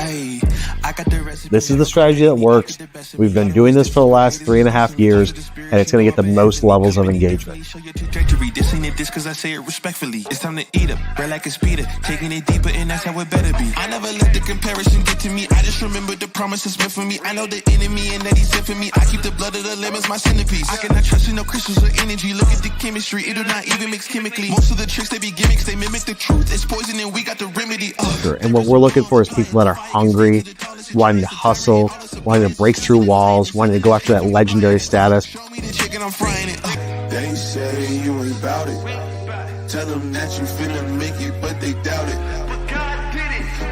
This is the strategy that works. We've been doing this for the last 3.5 years, and it's going to get the most levels of engagement. It's time to eat up, bread like a speeder, taking it deeper, and that's how it better be. I never let the comparison get to me. I just remember the promises meant for me. I know the enemy and that he's sent for me. I keep the blood of the lemons, my centerpiece. I cannot trust in no crystals or energy. Look at the chemistry, it do not even mix chemically. Most of the tricks, they be gimmicks, they mimic the truth. It's poison and we got the remedy. And what we're looking for is people that are hungry, wanting to hustle, wanting to break through walls, wanting to go after that legendary status. They say you ain't about it. Tell them that you finna make it, but they doubt it.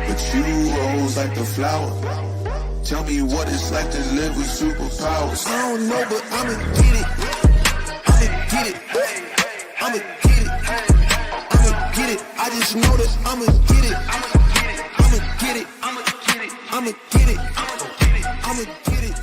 But you rose like the flower. Tell me what it's like to live with superpowers. I don't know, but I'ma get it. I'ma get it. I'ma get it. I'ma get it. I just know that I'ma get it. I'ma get it. I'ma get it. I'ma get it. I'ma get it.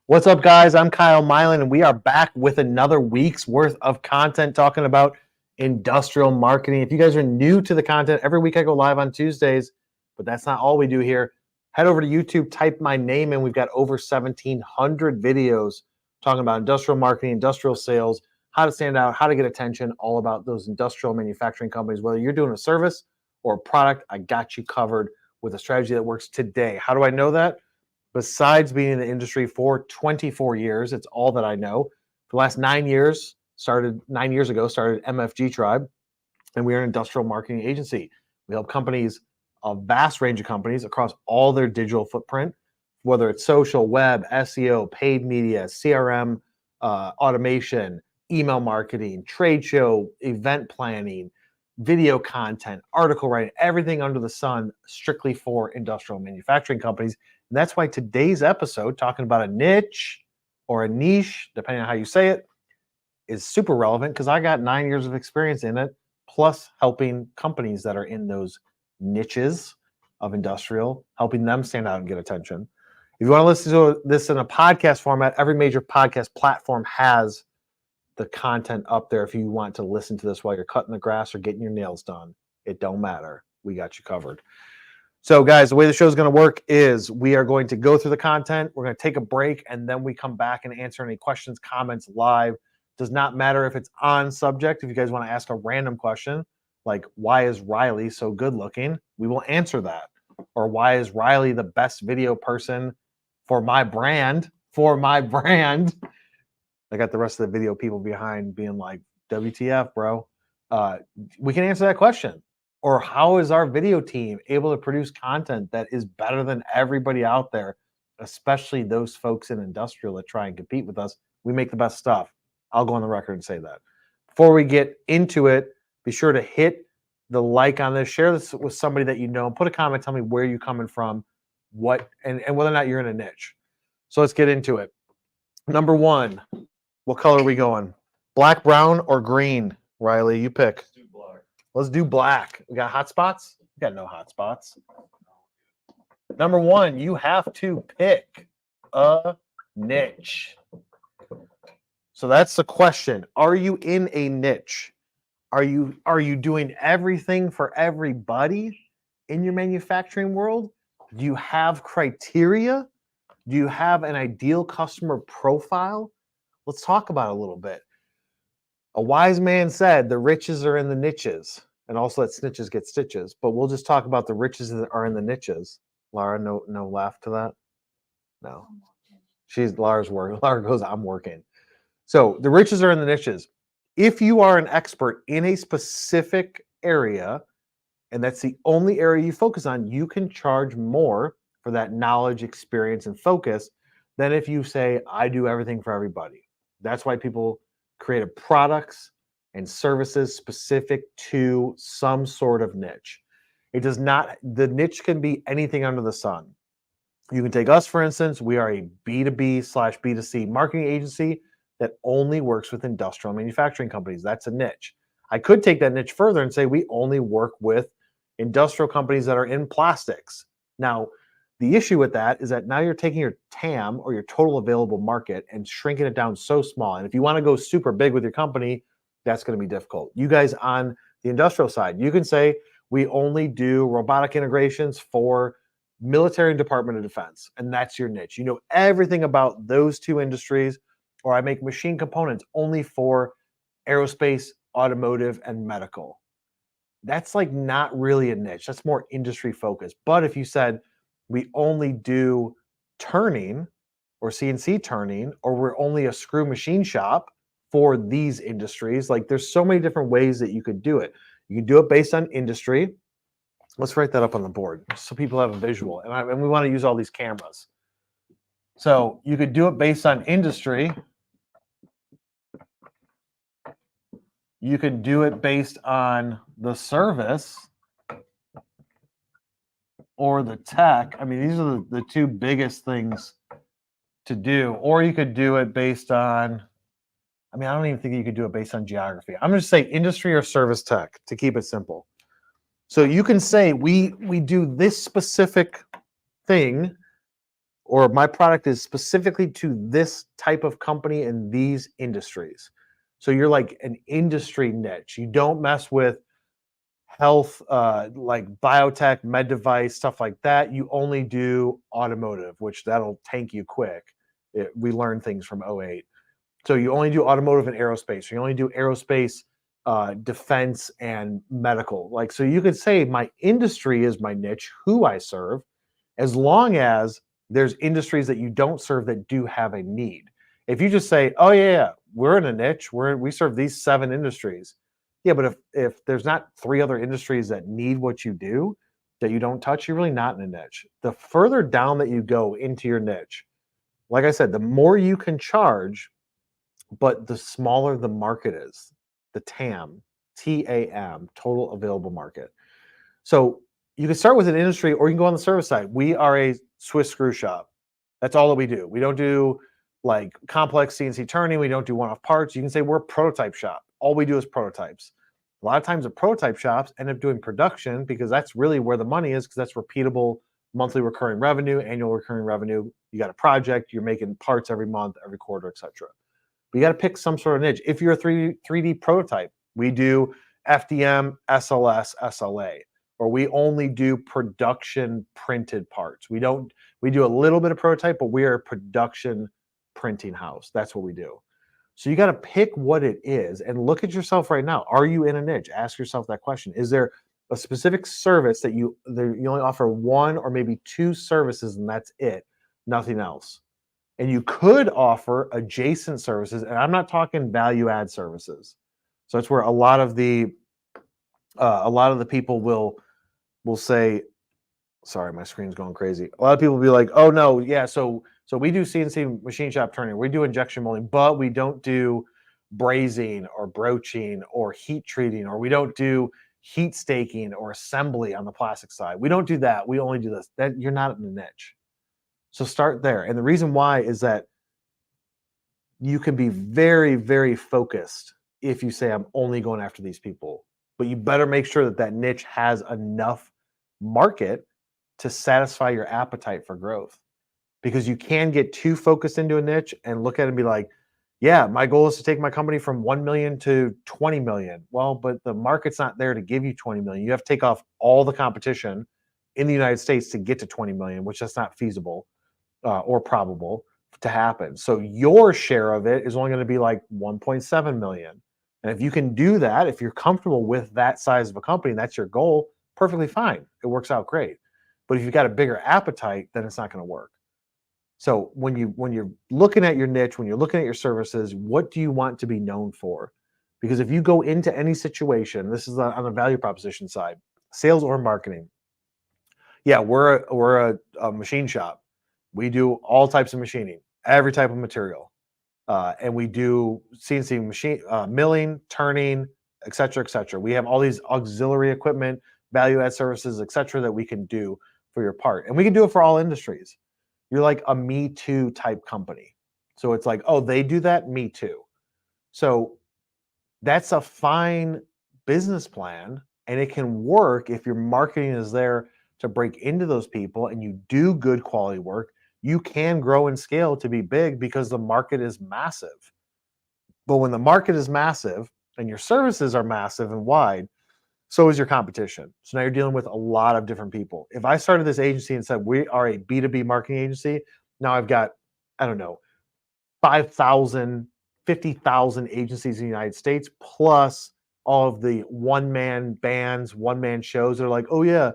What's up, guys? I'm Kyle Mylan, and we are back with another week's worth of content talking about industrial marketing. If you guys are new to the content, every week I go live on Tuesdays, but that's not all we do here. Head over to YouTube, type my name in. We've got over 1,700 videos talking about industrial marketing, industrial sales, how to stand out, how to get attention, all about those industrial manufacturing companies. Whether you're doing a service or a product, I got you covered with a strategy that works today. How do I know that? Besides being in the industry for 24 years, it's all that I know. For the last 9 years, started MFG Tribe, and we are an industrial marketing agency. We help companies, a vast range of companies across all their digital footprint, whether it's social, web, SEO, paid media, CRM, automation, email marketing, trade show, event planning, video content, article writing, everything under the sun, strictly for industrial manufacturing companies. And that's why today's episode, talking about a niche or a niche, depending on how you say it, is super relevant because I got 9 years of experience in it, plus helping companies that are in those niches of industrial, helping them stand out and get attention. If you want to listen to this in a podcast format, every major podcast platform has the content up there. If you want to listen to this while you're cutting the grass or getting your nails done, it don't matter. We got you covered. So guys, the way the show is going to work is we are going to go through the content. We're going to take a break, and then we come back and answer any questions, comments live. Does not matter if it's on subject. If you guys want to ask a random question, like why is Riley so good looking? We will answer that. Or why is Riley the best video person for my brand? For my brand. I got the rest of the video people behind being like, WTF, bro. We can answer that question. Or how is our video team able to produce content that is better than everybody out there, especially those folks in industrial that try and compete with us? We make the best stuff. I'll go on the record and say that. Before we get into it, be sure to hit the like on this, share this with somebody that you know, and put a comment, tell me where you're coming from, what, and whether or not you're in a niche. So let's get into it. Number one, what color are we going? Black, brown, or green? Riley, you pick. Let's do black. We got hot spots? We got no hot spots. Number one, you have to pick a niche. So that's the question. Are you in a niche? Are you doing everything for everybody in your manufacturing world? Do you have criteria? Do you have an ideal customer profile? Let's talk about it a little bit. A wise man said the riches are in the niches, and also that snitches get stitches. But we'll just talk about the riches that are in the niches. Lara, no laugh to that? No. Lara's working. Lara goes, I'm working. So the riches are in the niches. If you are an expert in a specific area, and that's the only area you focus on, you can charge more for that knowledge, experience, and focus than if you say, I do everything for everybody. That's why people create products and services specific to some sort of niche. It does not, the niche can be anything under the sun. You can take us, for instance. We are a B2B/B2C marketing agency that only works with industrial manufacturing companies. That's a niche. I could take that niche further and say we only work with industrial companies that are in plastics. Now, the issue with that is that now you're taking your TAM or your total available market and shrinking it down so small. And if you want to go super big with your company, that's going to be difficult. You guys on the industrial side, you can say, we only do robotic integrations for military and Department of Defense, and that's your niche. You know everything about those two industries, or I make machine components only for aerospace, automotive, and medical. That's like not really a niche. That's more industry focused. But if you said we only do turning or CNC turning, or we're only a screw machine shop for these industries, like there's so many different ways that you could do it. You can do it based on industry. Let's write that up on the board so people have a visual. And we want to use all these cameras. So you could do it based on industry. You can do it based on the service or the tech. I mean, these are the two biggest things to do. Or you could do it based on, I mean, I don't even think you could do it based on geography. I'm going to say industry or service tech to keep it simple. So you can say we do this specific thing, or my product is specifically to this type of company in these industries. So you're like an industry niche. You don't mess with health, like biotech, med device, stuff like that. You only do automotive, which that'll tank you quick. We learned things from '08. So you only do automotive and aerospace. You only do aerospace, defense, and medical. Like, so you could say my industry is my niche, who I serve, as long as there's industries that you don't serve that do have a need. If you just say, oh yeah, we're in a niche, we serve these 7 industries. Yeah, but if there's not 3 other industries that need what you do that you don't touch, you're really not in a niche. The further down that you go into your niche, like I said, the more you can charge, but the smaller the market is, the TAM, TAM, total available market. So you can start with an industry, or you can go on the service side. We are a Swiss screw shop. That's all that we do. We don't do like complex CNC turning. We don't do one-off parts. You can say we're a prototype shop. All we do is prototypes. A lot of times the prototype shops end up doing production because that's really where the money is, because that's repeatable monthly recurring revenue, annual recurring revenue. You got a project, you're making parts every month, every quarter, etc. But you got to pick some sort of niche. If you're a 3D prototype, we do FDM, SLS, SLA, or we only do production printed parts. We do a little bit of prototype, but we are a production printing house. That's what we do. So you got to pick what it is and look at yourself right now. Are you in a niche? Ask yourself that question. Is there a specific service that you only offer 1 or maybe 2 services and that's it, nothing else? And you could offer adjacent services, and I'm not talking value add services. So that's where a lot of the people will say, sorry, my screen's going crazy. A lot of people will be like, oh no, yeah, so we do CNC machine shop turning, we do injection molding, but we don't do brazing or broaching or heat treating, or we don't do heat staking or assembly on the plastic side. We don't do that. We only do this. That you're not in the niche. So start there. And the reason why is that you can be very, very focused if you say, I'm only going after these people. But you better make sure that that niche has enough market to satisfy your appetite for growth. Because you can get too focused into a niche and look at it and be like, yeah, my goal is to take my company from 1 million to 20 million. Well, but the market's not there to give you 20 million. You have to take off all the competition in the United States to get to 20 million, which that's not feasible or probable to happen. So your share of it is only going to be like 1.7 million. And if you can do that, if you're comfortable with that size of a company, and that's your goal, perfectly fine. It works out great. But if you've got a bigger appetite, then it's not going to work. So when you're looking at your niche, when you're looking at your services, what do you want to be known for? Because if you go into any situation, this is on the value proposition side, sales or marketing. Yeah, we're a machine shop. We do all types of machining, every type of material. And we do CNC machine milling, turning, et cetera, et cetera. We have all these auxiliary equipment, value add services, et cetera, that we can do for your part. And we can do it for all industries. You're like a me too type company. So it's like, oh, they do that, me too. So that's a fine business plan And it can work if your marketing is there to break into those people and you do good quality work. You can grow and scale to be big because the market is massive. But when the market is massive and your services are massive and wide, so is your competition. So now you're dealing with a lot of different people. If I started this agency and said we are a B2B marketing agency, now I've got, I don't know, 5,000, 50,000 agencies in the United States, plus all of the one-man bands, one-man shows that are like, oh yeah,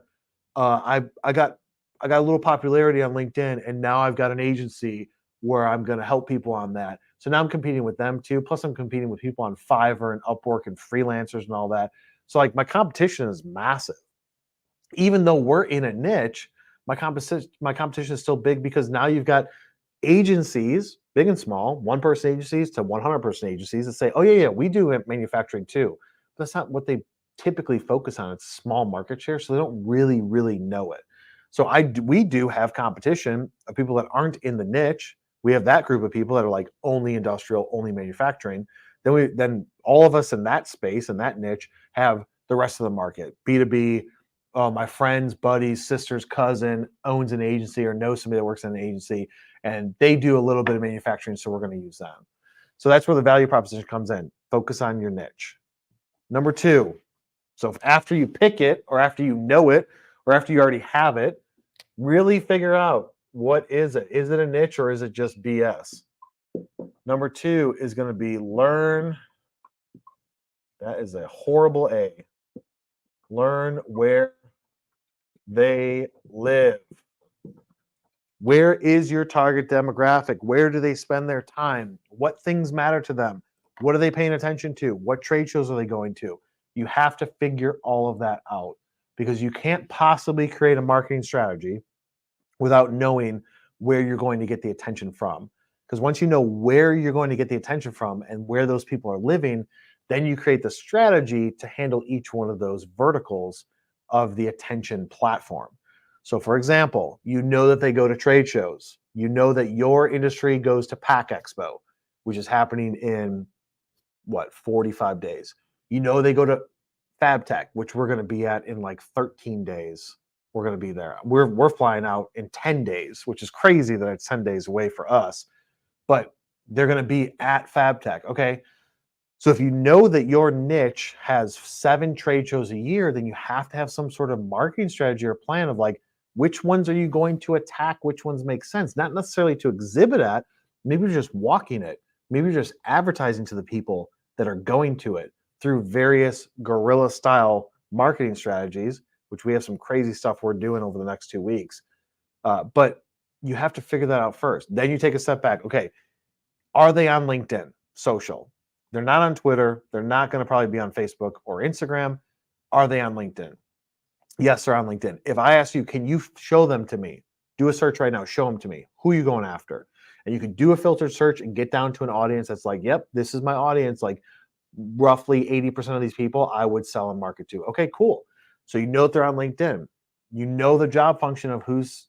I got a little popularity on LinkedIn, and now I've got an agency where I'm going to help people on that. So now I'm competing with them too. Plus, I'm competing with people on Fiverr and Upwork and freelancers and all that. So like my competition is massive. Even though we're in a niche, my competition is still big because now you've got agencies, big and small, one-person agencies to 100-person agencies that say, "Oh yeah, yeah, we do manufacturing too." But that's not what they typically focus on. It's small market share, so they don't really know it. So we do have competition of people that aren't in the niche. We have that group of people that are like only industrial, only manufacturing. Then all of us in that space and that niche have the rest of the market, B2B. My friends, buddies, sister's cousin owns an agency or knows somebody that works in an agency, and they do a little bit of manufacturing, so we're going to use them. So that's where the value proposition comes in. Focus on your niche. Number two, so if after you pick it, or after you know it, or after you already have it, really figure out, what is it? Is it a niche or is it just BS? Number two is going to be learn. That is a horrible A. Learn where they live. Where is your target demographic? Where do they spend their time? What things matter to them? What are they paying attention to? What trade shows are they going to? You have to figure all of that out, because you can't possibly create a marketing strategy without knowing where you're going to get the attention from. Because once you know where you're going to get the attention from and where those people are living, then you create the strategy to handle each one of those verticals of the attention platform. So, for example, you know that they go to trade shows. You know that your industry goes to Pack Expo, which is happening in 45 days. You know they go to FabTech, which we're going to be at in like 13 days. We're going to be there. We're flying out in 10 days, which is crazy that it's 10 days away for us. But they're going to be at FabTech. Okay. So if you know that your niche has 7 trade shows a year, then you have to have some sort of marketing strategy or plan of like, which ones are you going to attack? Which ones make sense? Not necessarily to exhibit at, maybe you're just walking it. Maybe you're just advertising to the people that are going to it through various guerrilla style marketing strategies, which we have some crazy stuff we're doing over the next 2 weeks. But you have to figure that out first. Then you take a step back. Okay, are they on LinkedIn, social? They're not on Twitter. They're not going to probably be on Facebook or Instagram. Are they on LinkedIn? Yes, they're on LinkedIn. If I ask you, can you show them to me? Do a search right now. Show them to me. Who are you going after? And you can do a filtered search and get down to an audience that's like, yep, this is my audience. Like roughly 80% of these people I would sell and market to. Okay, cool. So you know that they're on LinkedIn. You know the job function of who's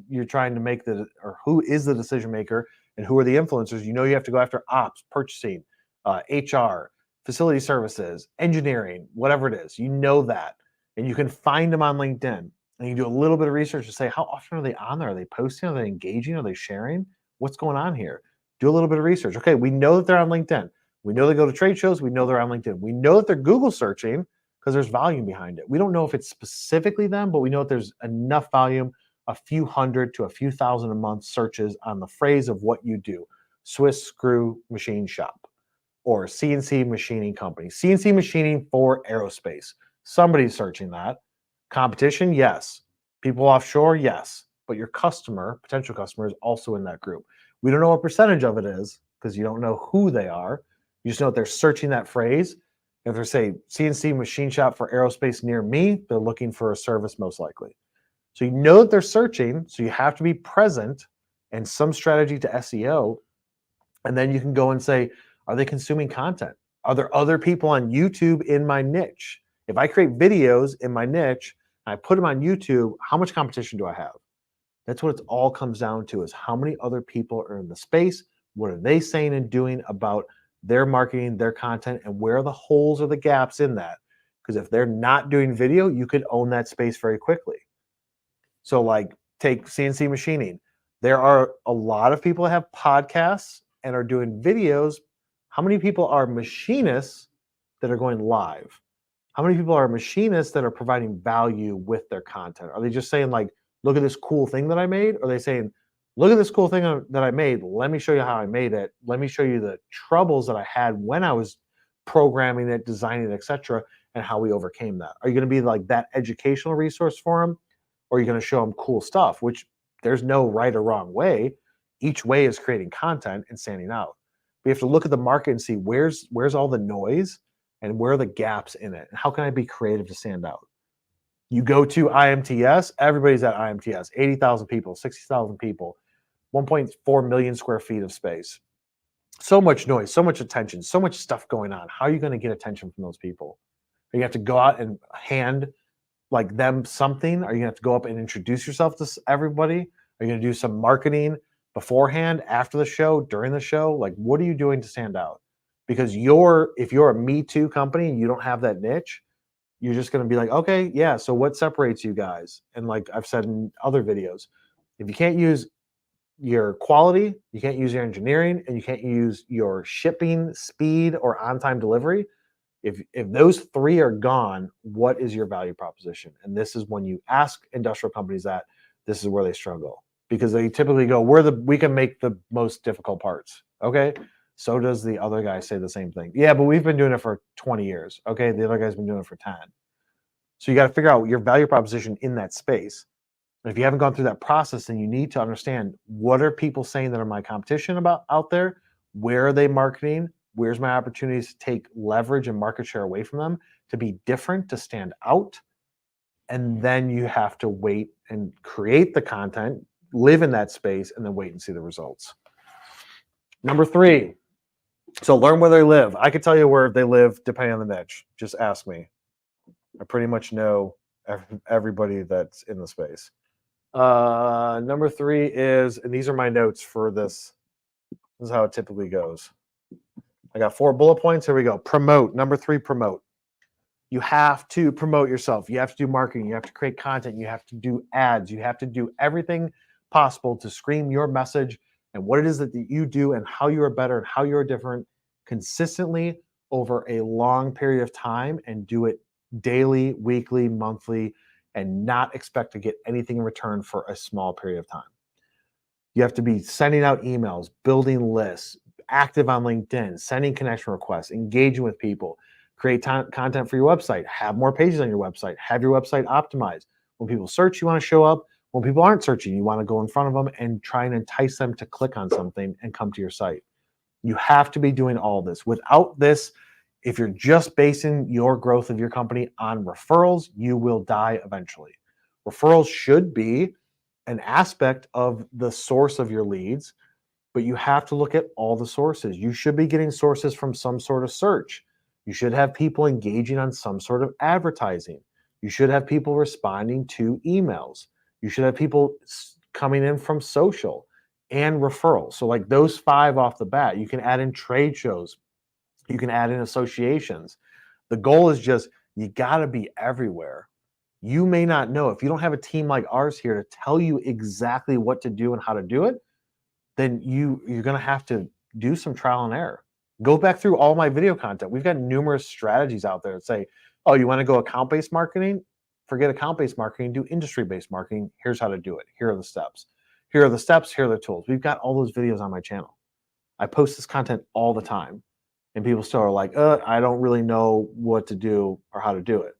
you're trying to make or who is the decision maker and who are the influencers. You know you have to go after ops, purchasing, HR, facility services, engineering, whatever it is. You know that. And you can find them on LinkedIn. And you do a little bit of research to say, how often are they on there? Are they posting? Are they engaging? Are they sharing? What's going on here? Do a little bit of research. Okay, we know that they're on LinkedIn. We know they go to trade shows. We know they're on LinkedIn. We know that they're Google searching because there's volume behind it. We don't know if it's specifically them, but we know that there's enough volume, a few hundred to a few thousand a month searches on the phrase of what you do. Swiss screw machine shop or CNC machining company. CNC machining for aerospace. Somebody's searching that. Competition, yes. People offshore, yes. But your customer, potential customer, is also in that group. We don't know what percentage of it is because you don't know who they are. You just know that they're searching that phrase. If they say CNC machine shop for aerospace near me, they're looking for a service most likely. So you know that they're searching, so you have to be present and some strategy to SEO. And then you can go and say, are they consuming content? Are there other people on YouTube in my niche? If I create videos in my niche and I put them on YouTube, how much competition do I have? That's what it all comes down to, is how many other people are in the space? What are they saying and doing about their marketing, their content, and where are the holes or the gaps in that? Because if they're not doing video, you could own that space very quickly. So like take CNC machining. There are a lot of people that have podcasts and are doing videos. How many people are machinists that are going live? How many people are machinists that are providing value with their content? Are they just saying like, look at this cool thing that I made? Or are they saying, look at this cool thing that I made. Let me show you how I made it. Let me show you the troubles that I had when I was programming it, designing it, etc., and how we overcame that. Are you going to be like that educational resource for them? Or are you going to show them cool stuff, which there's no right or wrong way. Each way is creating content and standing out. We have to look at the market and see where's all the noise and where are the gaps in it. And how can I be creative to stand out? You go to IMTS, everybody's at IMTS, 80,000 people, 60,000 people, 1.4 million square feet of space. So much noise, so much attention, so much stuff going on. How are you going to get attention from those people? You have to go out and hand like them something? Are you gonna have to go up and introduce yourself to everybody? Are you gonna do some marketing beforehand, after the show, during the show? Like, what are you doing to stand out? Because if you're a Me Too company and you don't have that niche, you're just gonna be like, okay, yeah. So what separates you guys? And like I've said in other videos, if you can't use your quality, you can't use your engineering, and you can't use your shipping speed or on-time delivery, if those three are gone, what is your value proposition? And this is when you ask industrial companies that, this is where they struggle, because they typically go, we can make the most difficult parts. Okay. So does the other guy say the same thing? Yeah, but we've been doing it for 20 years. Okay. The other guy's been doing it for 10. So you got to figure out your value proposition in that space. And if you haven't gone through that process, then you need to understand, what are people saying that are my competition about out there? Where are they marketing? Where's my opportunities to take leverage and market share away from them, to be different, to stand out? And then you have to wait and create the content, live in that space, and then wait and see the results. Number 3, so learn where they live. I could tell you where they live depending on the niche. Just ask me. I pretty much know everybody that's in the space. Number 3 is, and these are my notes for this. This is how it typically goes. I got 4 bullet points. Here we go. Promote. Number 3, promote. You have to promote yourself. You have to do marketing. You have to create content. You have to do ads. You have to do everything possible to scream your message and what it is that you do and how you are better and how you are different consistently over a long period of time, and do it daily, weekly, monthly, and not expect to get anything in return for a small period of time. You have to be sending out emails, building lists, active on LinkedIn, sending connection requests, engaging with people, create content for your website, have more pages on your website, have your website optimized. When people search, you want to show up. When people aren't searching, you want to go in front of them and try and entice them to click on something and come to your site. You have to be doing all this. Without this, if you're just basing your growth of your company on referrals, you will die eventually. Referrals should be an aspect of the source of your leads, but you have to look at all the sources. You should be getting sources from some sort of search. You should have people engaging on some sort of advertising. You should have people responding to emails. You should have people coming in from social and referrals. So like those 5 off the bat. You can add in trade shows. You can add in associations. The goal is just, you got to be everywhere. You may not know. If you don't have a team like ours here to tell you exactly what to do and how to do it, then you're going to have to do some trial and error. Go back through all my video content. We've got numerous strategies out there that say, oh, you want to go account-based marketing? Forget account-based marketing, do industry-based marketing. Here's how to do it. Here are the steps. Here are the steps, here are the tools. We've got all those videos on my channel. I post this content all the time. And people still are like, I don't really know what to do or how to do it.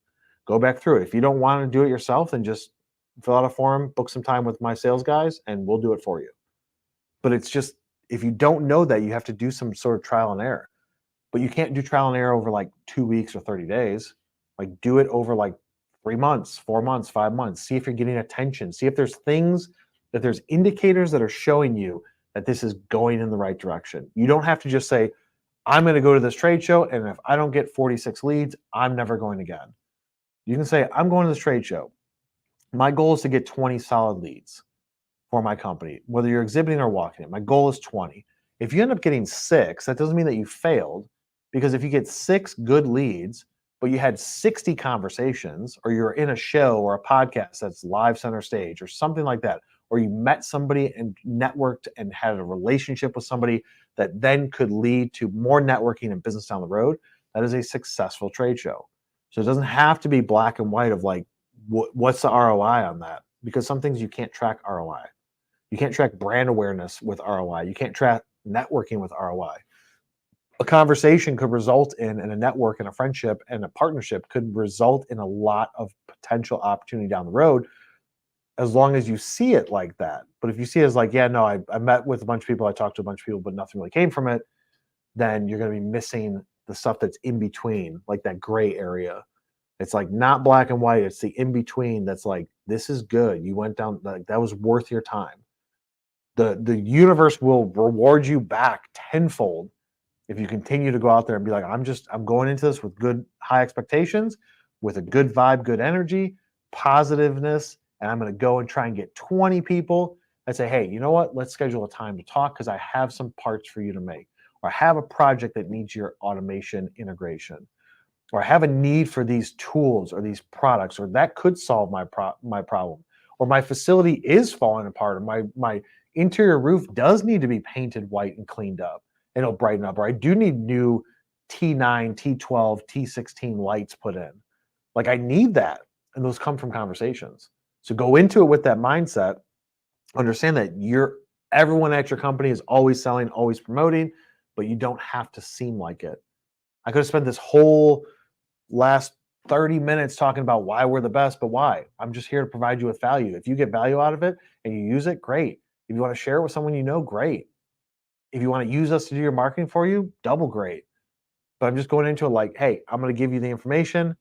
Go back through it. If you don't want to do it yourself, then just fill out a form, book some time with my sales guys, and we'll do it for you. But it's just, if you don't know that, you have to do some sort of trial and error. But you can't do trial and error over like 2 weeks or 30 days. Like do it over like 3 months, 4 months, 5 months. See if you're getting attention. See if there's things, that there's indicators that are showing you that this is going in the right direction. You don't have to just say, I'm going to go to this trade show, and if I don't get 46 leads, I'm never going again. You can say, I'm going to this trade show. My goal is to get 20 solid leads for my company, whether you're exhibiting or walking it. My goal is 20. If you end up getting 6, that doesn't mean that you failed, because if you get 6 good leads, but you had 60 conversations, or you're in a show or a podcast that's live center stage or something like that, or you met somebody and networked and had a relationship with somebody that then could lead to more networking and business down the road, that is a successful trade show. So it doesn't have to be black and white of like, what's the ROI on that? Because some things you can't track ROI. You can't track brand awareness with ROI. You can't track networking with ROI. A conversation could result in a network and a friendship, and a partnership could result in a lot of potential opportunity down the road, as long as you see it like that. But if you see it as like, yeah, no, I met with a bunch of people, I talked to a bunch of people, but nothing really came from it, then you're going to be missing the stuff that's in between, like that gray area. It's like not black and white. It's the in between that's like, this is good. You went down, like that was worth your time. The universe will reward you back tenfold if you continue to go out there and be like, I'm going into this with good high expectations, with a good vibe, good energy, positiveness, and I'm going to go and try and get 20 people that say, hey, you know what? Let's schedule a time to talk because I have some parts for you to make, or I have a project that needs your automation integration, or I have a need for these tools or these products, or that could solve my problem, or my facility is falling apart, or my interior roof does need to be painted white and cleaned up, and it'll brighten up, or I do need new T9, T12, T16 lights put in. Like I need that, and those come from conversations. So go into it with that mindset. Understand that everyone at your company is always selling, always promoting, but you don't have to seem like it. I could have spent this whole last 30 minutes talking about why we're the best, but why? I'm just here to provide you with value. If you get value out of it and you use it, great. If you want to share it with someone you know, great. If you want to use us to do your marketing for you, double great. But I'm just going into it like, hey, I'm going to give you the information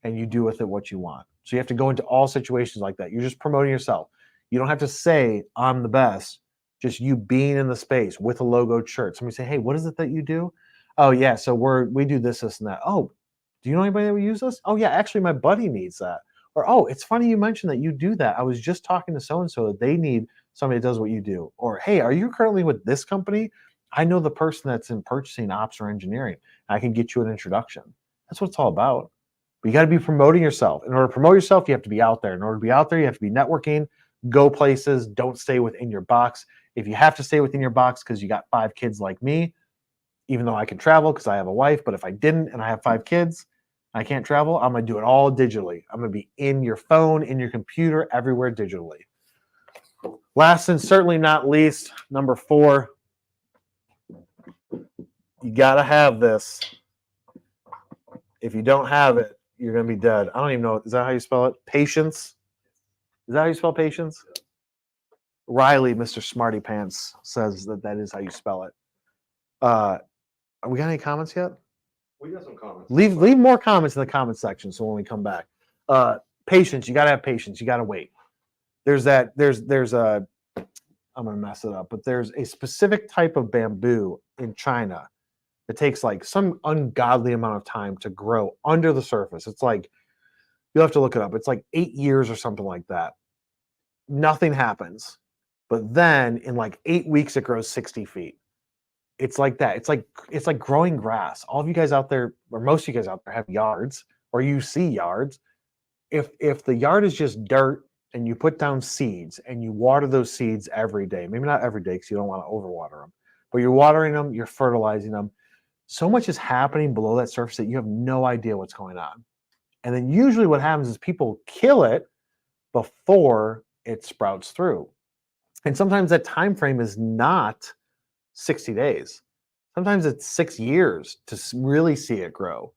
and you do with it what you want. So you have to go into all situations like that. You're just promoting yourself. You don't have to say, I'm the best. Just you being in the space with a logoed shirt. Somebody say, hey, what is it that you do? Oh, yeah, so we do this, and that. Oh, do you know anybody that would use this? Oh, yeah, actually, my buddy needs that. Or, oh, it's funny you mentioned that you do that. I was just talking to so-and-so that they need somebody that does what you do. Or, hey, are you currently with this company? I know the person that's in purchasing, ops, or engineering. I can get you an introduction. That's what it's all about. But you got to be promoting yourself. In order to promote yourself, you have to be out there. In order to be out there, you have to be networking, go places, don't stay within your box. If you have to stay within your box because you got 5 kids like me, even though I can travel because I have a wife, but if I didn't and I have 5 kids, I can't travel, I'm going to do it all digitally. I'm going to be in your phone, in your computer, everywhere digitally. Last and certainly not least, number 4, you got to have this. If you don't have it, you're going to be dead. I don't even know. Is that how you spell it? Patience? Is that how you spell patience? Riley, Mr. Smarty Pants, says that is how you spell it. We got any comments yet? We got some comments. Leave more comments in the comment section so when we come back. Patience, you got to have patience. You got to wait. There's a, I'm going to mess it up, but there's a specific type of bamboo in China that takes like some ungodly amount of time to grow under the surface. It's like, you'll have to look it up. It's like 8 years or something like that. Nothing happens. But then in like 8 weeks, it grows 60 feet. It's like that. It's like growing grass. All of you guys out there, or most of you guys out there, have yards, or you see yards. If the yard is just dirt and you put down seeds and you water those seeds every day, maybe not every day because you don't want to overwater them, but you're watering them, you're fertilizing them. So much is happening below that surface that you have no idea what's going on. And then usually what happens is people kill it before it sprouts through. And sometimes that time frame is not 60 days. Sometimes it's 6 years to really see it grow.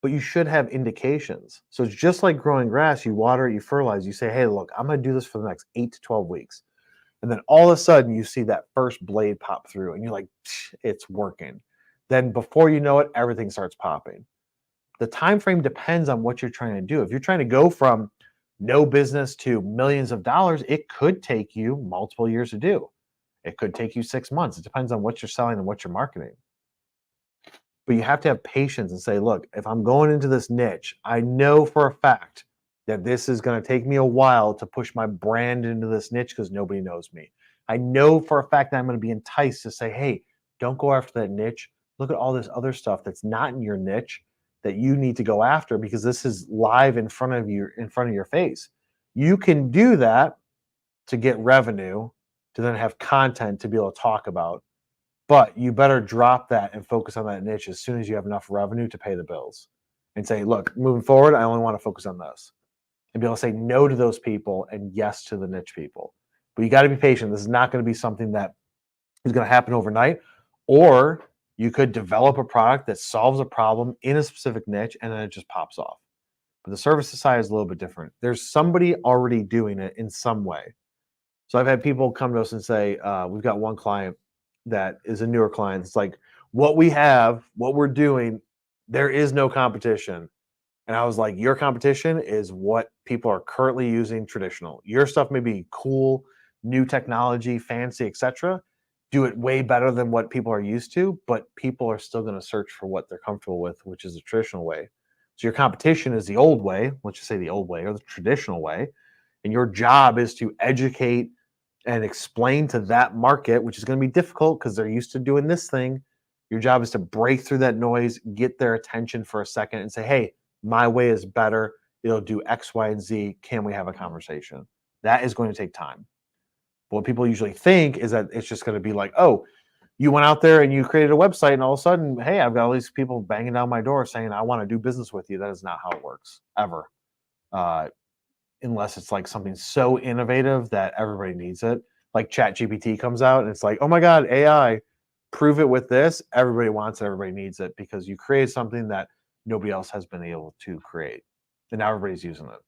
But you should have indications. So it's just like growing grass. You water it, you fertilize, you say, hey, look, I'm going to do this for the next 8 to 12 weeks. And then all of a sudden you see that first blade pop through and you're like, it's working. Then before you know it, everything starts popping. The time frame depends on what you're trying to do. If you're trying to go from no business to millions of dollars, it could take you multiple years to do. It could take you 6 months. It depends on what you're selling and what you're marketing. But you have to have patience and say, look, if I'm going into this niche, I know for a fact that this is going to take me a while to push my brand into this niche because nobody knows me. I know for a fact that I'm going to be enticed to say, hey, don't go after that niche. Look at all this other stuff that's not in your niche that you need to go after because this is live in front of your face. You can do that to get revenue, to then have content to be able to talk about. But you better drop that and focus on that niche as soon as you have enough revenue to pay the bills and say, look, moving forward, I only want to focus on this and be able to say no to those people and yes to the niche people. But you got to be patient. This is not going to be something that is going to happen overnight. Or you could develop a product that solves a problem in a specific niche and then it just pops off. But the services side is a little bit different. There's somebody already doing it in some way. So I've had people come to us and say, we've got one client that is a newer client. It's like, what we have, what we're doing, there is no competition. And I was like, your competition is what people are currently using traditional. Your stuff may be cool, new technology, fancy, etc. Do it way better than what people are used to, but people are still going to search for what they're comfortable with, which is the traditional way. So your competition is the old way, let's just say the old way or the traditional way. And your job is to educate and explain to that market, which is going to be difficult because they're used to doing this thing. Your job is to break through that noise, get their attention for a second and say, hey, my way is better. It'll do X, Y, and Z. Can we have a conversation? That is going to take time. But what people usually think is that it's just going to be like, oh, you went out there and you created a website and all of a sudden, hey, I've got all these people banging down my door saying, I want to do business with you. That is not how it works, ever. Unless it's like something so innovative that everybody needs it. Like ChatGPT comes out and it's like, oh my God, AI, prove it with this. Everybody wants it, everybody needs it because you create something that nobody else has been able to create. And now everybody's using it.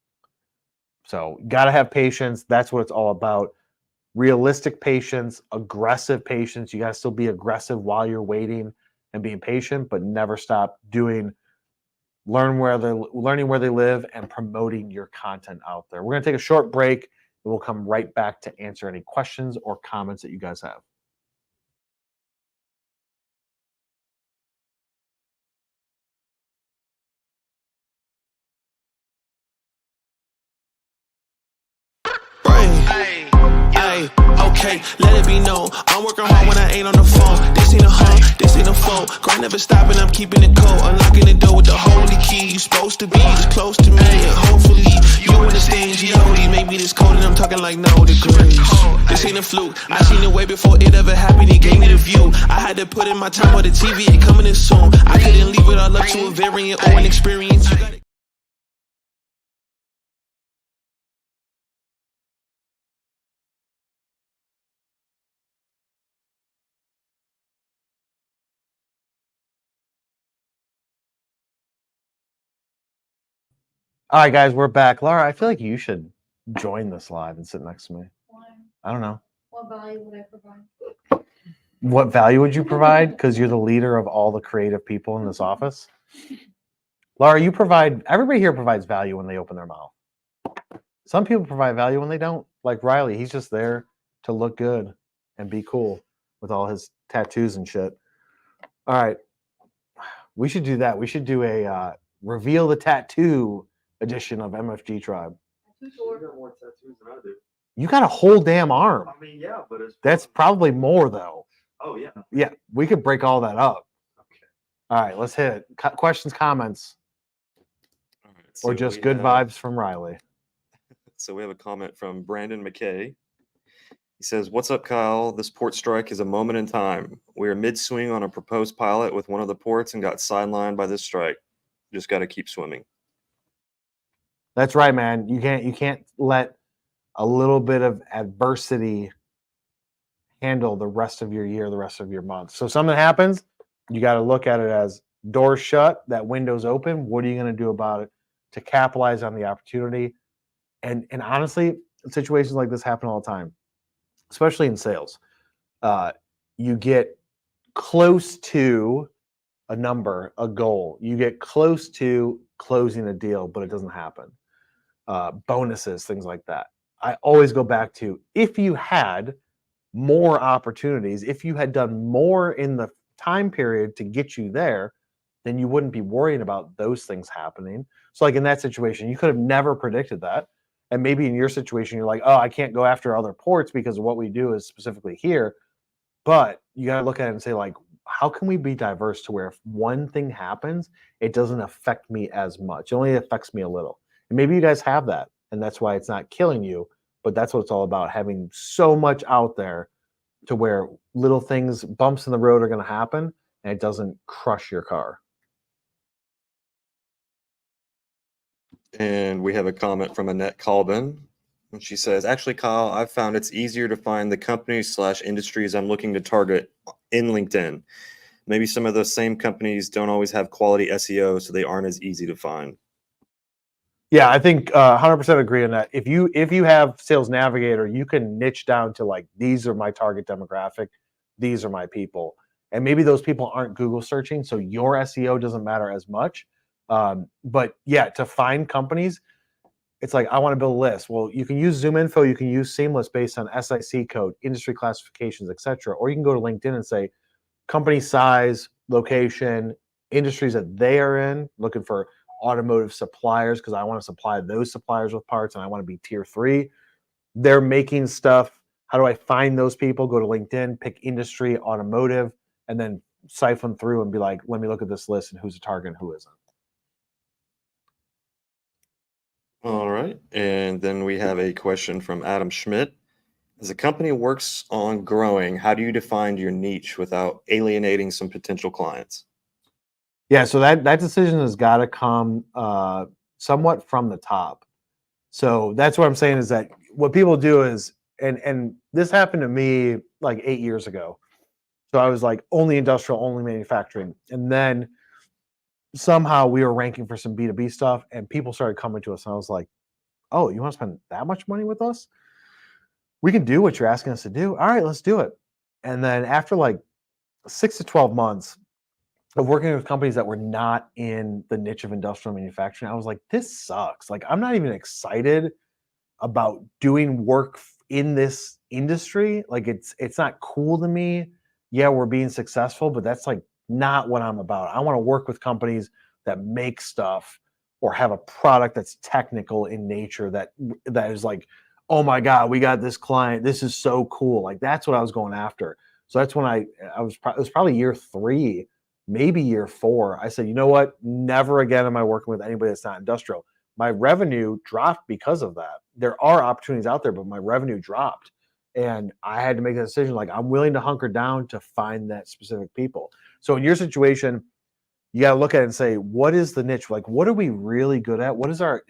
So got to have patience. That's what it's all about. Realistic patience, aggressive patience. You got to still be aggressive while you're waiting and being patient, but never stop learning where they live and promoting your content out there. We're going to take a short break and we'll come right back to answer any questions or comments that you guys have. Okay, let it be known. I'm working hard when I ain't on the phone. This ain't a home, this ain't a phone. Grind never stopping, I'm keeping it cold. Unlocking the door with the holy key. You supposed to be this close to me, and hopefully you understand G.O.D. Maybe this cold and I'm talking like no degrees. This ain't a fluke. I seen it way before it ever happened. He gave me the view. I had to put in my time on the TV. Ain't coming in soon. I couldn't leave it all up to a variant or an experience. You gotta All right, guys, we're back. Laura, I feel like you should join this live and sit next to me. Why? I don't know. What value would I provide? What value would you provide? Because you're the leader of all the creative people in this office. Laura, everybody here provides value when they open their mouth. Some people provide value when they don't. Like Riley, he's just there to look good and be cool with all his tattoos and shit. All right. We should do that. We should do a reveal the tattoo edition of MFG Tribe. You got more tattoos than I do. You got a whole damn arm. I mean, yeah, but it's That's probably more though. Oh yeah. Yeah, we could break all that up. Okay. All right, let's hit it. Questions, comments, All right, or so just we good have- vibes from Riley. So we have a comment from Brandon McKay. He says, "What's up, Kyle? This port strike is a moment in time. We are mid-swing on a proposed pilot with one of the ports and got sidelined by this strike. Just got to keep swimming." That's right, man. You can't let a little bit of adversity handle the rest of your year, the rest of your month. So something happens, you got to look at it as doors shut, that window's open. What are you going to do about it to capitalize on the opportunity? And honestly, situations like this happen all the time, especially in sales. You get close to a number, a goal. You get close to closing a deal, but it doesn't happen. Bonuses, things like that. I always go back to, if you had more opportunities, if you had done more in the time period to get you there, then you wouldn't be worrying about those things happening. So like in that situation, you could have never predicted that. And maybe in your situation, you're like, oh, I can't go after other ports because what we do is specifically here. But you got to look at it and say, like, how can we be diverse to where if one thing happens, it doesn't affect me as much. It only affects me a little. And maybe you guys have that, and that's why it's not killing you. But that's what it's all about, having so much out there to where little things, bumps in the road are going to happen, and it doesn't crush your car. And we have a comment from Annette Colbin. And she says, actually, Kyle, I've found it's easier to find the companies/industries I'm looking to target in LinkedIn. Maybe some of those same companies don't always have quality SEO, so they aren't as easy to find. Yeah, I think 100% agree on that. If you have Sales Navigator, you can niche down to like, these are my target demographic, these are my people, and maybe those people aren't Google searching, so your SEO doesn't matter as much. But yeah, to find companies, it's like, I want to build a list. Well, you can use Zoom Info, you can use Seamless based on SIC code, industry classifications, etc. Or you can go to LinkedIn and say company size, location, industries that they are in, looking for automotive suppliers because I want to supply those suppliers with parts and I want to be tier 3. They're making stuff. How do I find those people? Go to LinkedIn, pick industry, automotive, and then siphon through and be like, let me look at this list and who's a target and who isn't. All right. And then we have a question from Adam Schmidt. As a company works on growing, how do you define your niche without alienating some potential clients? Yeah, so that decision has got to come somewhat from the top. So that's what I'm saying is that what people do is, and this happened to me like 8 years ago. So I was like only industrial, only manufacturing, and then somehow we were ranking for some B2B stuff, and people started coming to us, and I was like, "Oh, you want to spend that much money with us? We can do what you're asking us to do. All right, let's do it." And then after like 6 to 12 months of working with companies that were not in the niche of industrial manufacturing, I was like, this sucks. Like, I'm not even excited about doing work in this industry. Like, it's not cool to me. Yeah, we're being successful, but that's like not what I'm about. I want to work with companies that make stuff or have a product that's technical in nature that is like, oh my God, we got this client. This is so cool. Like, that's what I was going after. So that's when it was probably year 3, maybe year 4. I said, you know what? Never again am I working with anybody that's not industrial. My revenue dropped because of that. There are opportunities out there, but my revenue dropped. And I had to make a decision like, I'm willing to hunker down to find that specific people. So in your situation, you got to look at it and say, what is the niche? Like, what are we really good at?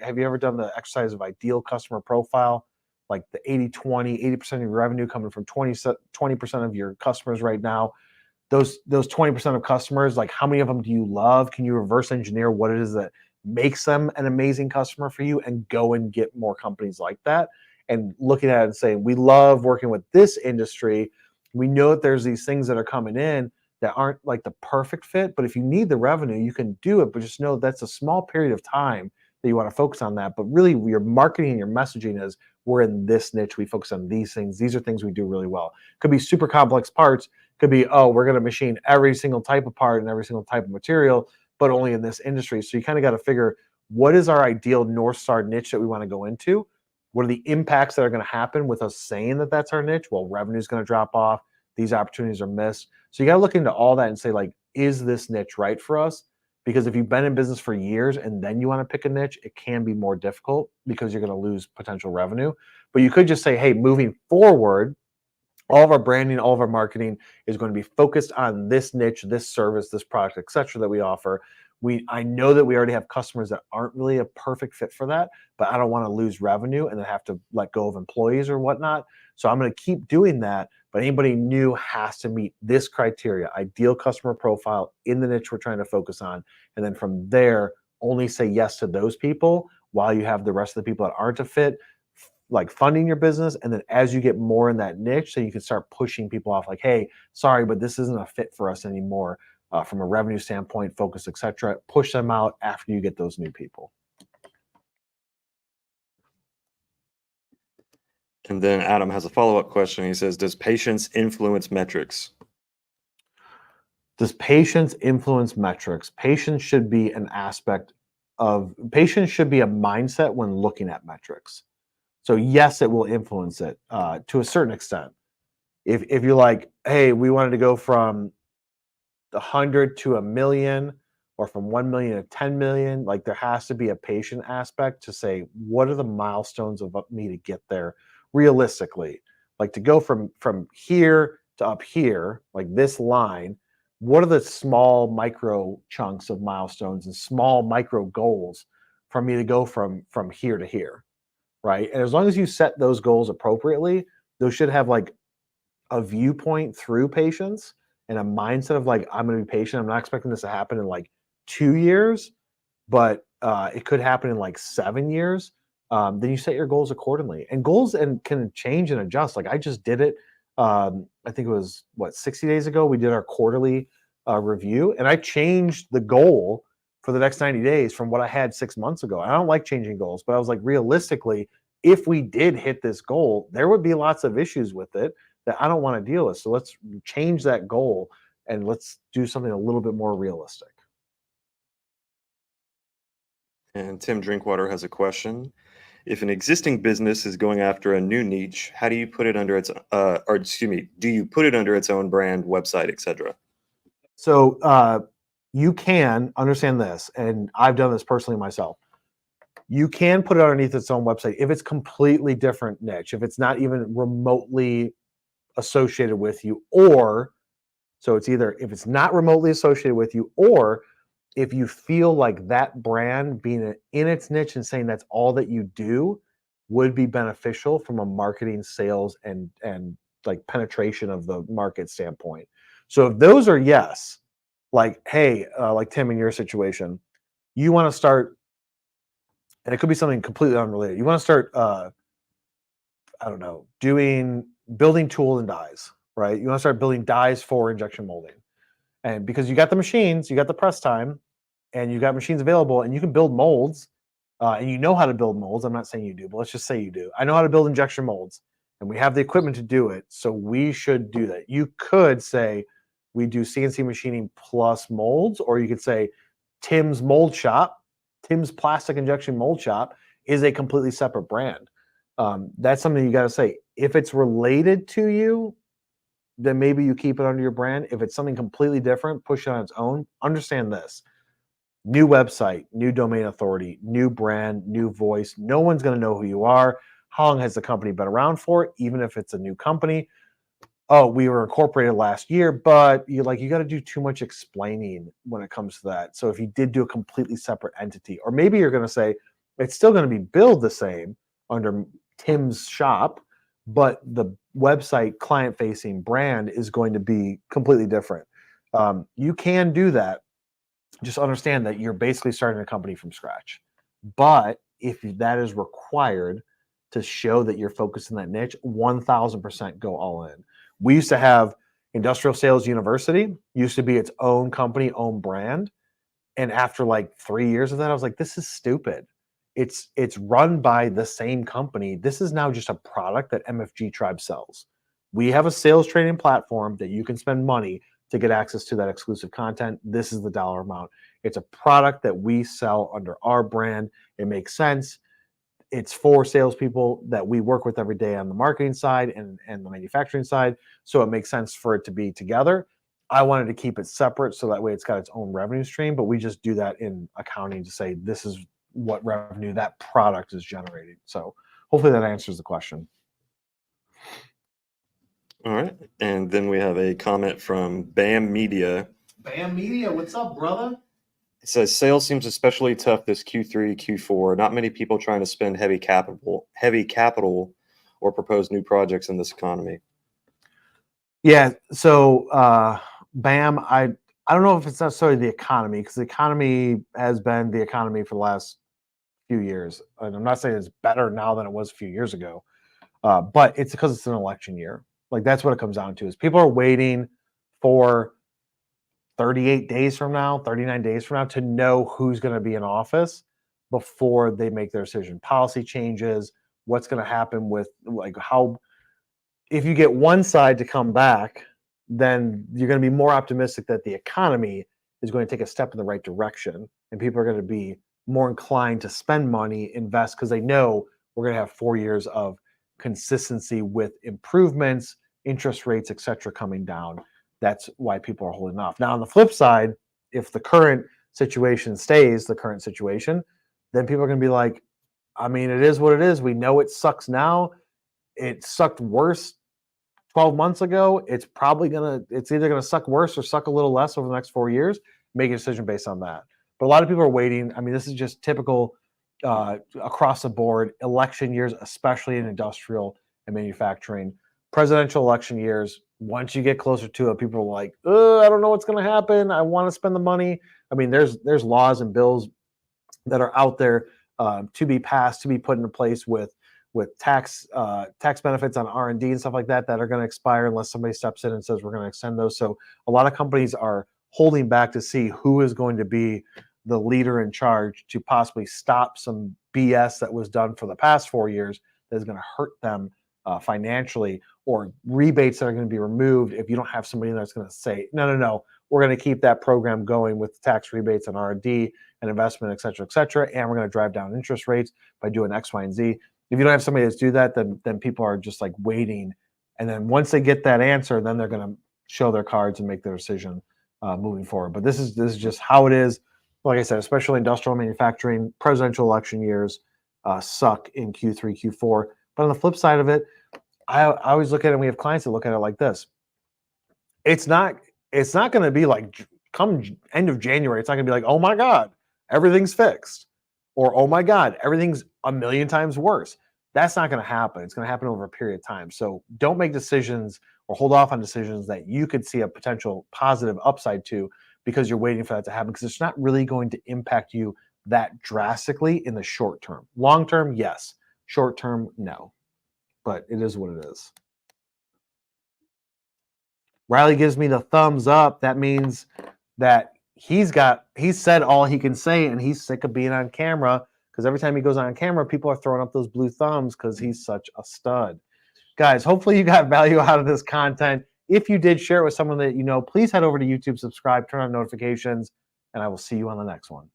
Have you ever done the exercise of ideal customer profile? Like the 80-20, 80% of your revenue coming from 20% of your customers right now. Those 20% of customers, like, how many of them do you love? Can you reverse engineer what it is that makes them an amazing customer for you and go and get more companies like that? And looking at it and saying, we love working with this industry. We know that there's these things that are coming in that aren't like the perfect fit, but if you need the revenue, you can do it. But just know that's a small period of time that you want to focus on that. But really, your marketing and your messaging is, we're in this niche. We focus on these things. These are things we do really well. Could be super complex parts. Could be, oh, we're going to machine every single type of part and every single type of material, but only in this industry. So you kind of got to figure, what is our ideal North Star niche that we want to go into? What are the impacts that are going to happen with us saying that that's our niche? Well, revenue is going to drop off. These opportunities are missed. So you got to look into all that and say, like, is this niche right for us? Because if you've been in business for years and then you want to pick a niche, it can be more difficult because you're going to lose potential revenue. But you could just say, hey, moving forward, all of our branding, all of our marketing is going to be focused on this niche, this service, this product, et cetera, that we offer. I know that we already have customers that aren't really a perfect fit for that, but I don't want to lose revenue and then have to let go of employees or whatnot. So I'm going to keep doing that. But anybody new has to meet this criteria: ideal customer profile in the niche we're trying to focus on. And then from there, only say yes to those people while you have the rest of the people that aren't a fit, like funding your business. And then as you get more in that niche, so you can start pushing people off like, hey, sorry, but this isn't a fit for us anymore from a revenue standpoint, focus, etc. Push them out after you get those new people. And then Adam has a follow-up question. He says, does patience influence metrics? Does patience influence metrics? Patience should be a mindset when looking at metrics. So yes, it will influence it to a certain extent. If you're like, hey, we wanted to go from 100 to 1 million, or from 1 million to 10 million, like there has to be a patient aspect to say, what are the milestones of me to get there realistically? Like to go from here to up here, like this line, what are the small micro chunks of milestones and small micro goals for me to go from here to here, right? And as long as you set those goals appropriately, those should have like a viewpoint through patience and a mindset of like, I'm going to be patient. I'm not expecting this to happen in like 2 years, but it could happen in like 7 years. Then you set your goals accordingly, and goals and can change and adjust. Like I just did it. I think it was 60 days ago. We did our quarterly review, and I changed the goal for the next 90 days from what I had 6 months ago. I don't like changing goals, but I was like, realistically, if we did hit this goal, there would be lots of issues with it that I don't want to deal with. So let's change that goal and let's do something a little bit more realistic. And Tim Drinkwater has a question. If an existing business is going after a new niche, how do you put it under its, or excuse me, do you put it under its own brand, website, etc.? So you can understand this, and I've done this personally myself. You can put it underneath its own website if it's completely different niche, if it's not even remotely associated with you, or so it's either if it's not remotely associated with you, or if you feel like that brand being in its niche and saying that's all that you do would be beneficial from a marketing, sales, and like penetration of the market standpoint. So if those are yes, like, hey, like Tim, in your situation, you want to start, and it could be something completely unrelated. You want to start, I don't know, building tools and dies, right? You want to start building dies for injection molding. And because you got the machines, you got the press time, and you got machines available, and you can build molds, and you know how to build molds. I'm not saying you do, but let's just say you do. I know how to build injection molds, and we have the equipment to do it, so we should do that. You could say we do CNC machining plus molds, or you could say Tim's Mold Shop, Tim's Plastic Injection Mold Shop is a completely separate brand. That's something you got to say. If it's related to you, then maybe you keep it under your brand. If it's something completely different, push it on its own. Understand this. New website, new domain authority, new brand, new voice. No one's going to know who you are. How long has the company been around for? Even if it's a new company. Oh, we were incorporated last year, but you got to do too much explaining when it comes to that. So if you did do a completely separate entity, or maybe you're going to say it's still going to be billed the same under Tim's shop, but the website client-facing brand is going to be completely different. You can do that. Just understand that you're basically starting a company from scratch. But if that is required to show that you're focused in that niche, 1000% go all in. We used to have Industrial Sales University, used to be its own company, own brand. And after like 3 years of that, I was like, this is stupid. It's run by the same company. This is now just a product that MFG Tribe sells. We have a sales training platform that you can spend money to get access to that exclusive content. This is the dollar amount. It's a product that we sell under our brand. It makes sense. It's for salespeople that we work with every day on the marketing side and the manufacturing side. So it makes sense for it to be together. I wanted to keep it separate so that way it's got its own revenue stream, but we just do that in accounting to say this is what revenue that product is generating. So hopefully that answers the question. All right. And then we have a comment from BAM Media. BAM Media, what's up, brother? It says sales seems especially tough this Q3, Q4. Not many people trying to spend heavy capital or propose new projects in this economy. Yeah. So BAM, I don't know if it's necessarily the economy, because the economy has been the economy for the last few years. And I'm not saying it's better now than it was a few years ago, but it's because it's an election year. Like that's what it comes down to, is people are waiting for 38 days from now, 39 days from now to know who's going to be in office before they make their decision. Policy changes, what's going to happen with like how, if you get one side to come back, then you're going to be more optimistic that the economy is going to take a step in the right direction, and people are going to be more inclined to spend money, invest, because they know we're going to have 4 years of consistency with improvements, interest rates, et cetera, coming down. that's why people are holding off. Now, on the flip side, if the current situation stays the current situation, then people are going to be like, I mean, it is what it is. We know it sucks now. It sucked worse 12 months ago. It's either going to suck worse or suck a little less over the next 4 years. Make a decision based on that. But a lot of people are waiting. I mean, this is just typical across the board. Election years, especially in industrial and manufacturing, presidential election years. Once you get closer to it, people are like, I don't know what's going to happen. I want to spend the money. I mean, there's laws and bills that are out there to be passed, to be put into place with tax benefits on R&D and stuff like that are going to expire unless somebody steps in and says we're going to extend those. So a lot of companies are holding back to see who is going to be the leader in charge to possibly stop some BS that was done for the past 4 years that is going to hurt them financially, or rebates that are going to be removed if you don't have somebody that's going to say, no, we're going to keep that program going with tax rebates and R&D and investment, et cetera, and we're going to drive down interest rates by doing X, Y, and Z. If you don't have somebody that's do that, then people are just like waiting. And then once they get that answer, then they're going to show their cards and make their decision moving forward. But this is just how it is. Like I said, especially industrial manufacturing, presidential election years suck in Q3, Q4. But on the flip side of it, I always look at it, and we have clients that look at it like this. It's not going to be like come end of January, it's not going to be like, oh my God, everything's fixed. Or, oh my God, everything's a million times worse. That's not going to happen. It's going to happen over a period of time. So don't make decisions or hold off on decisions that you could see a potential positive upside to because you're waiting for that to happen, because it's not really going to impact you that drastically in the short term. Long term, yes. Short term, no. But it is what it is. Riley gives me the thumbs up. That means that he's said all he can say, and he's sick of being on camera, because every time he goes on camera, people are throwing up those blue thumbs because he's such a stud. Guys, hopefully you got value out of this content. If you did, share it with someone that you know. Please head over to YouTube, subscribe, turn on notifications, and I will see you on the next one.